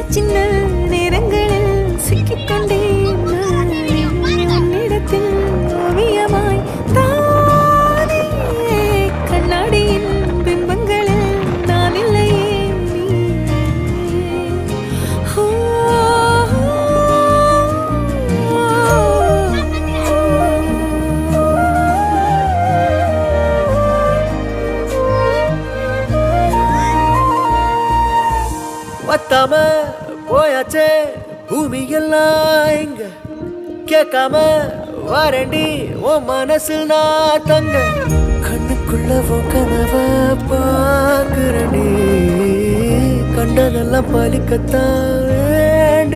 சின்ன நேரங்களில் சிக்கிக்கொண்டேன் உன்னிடத்தில் ஓவியமாய் தானே கண்ணாடியின் பிம்பங்களில் நான் இல்லையே ஓ, வத்தாம போயாச்சே பூமி எல்லாம் இங்க கேட்காம வாரண்டி உன் மனசில் நான் தங்க கண்ணுக்குள்ள உன் கனவ பாக்குறனே கண்டதெல்லாம் பலிக்கத்தான்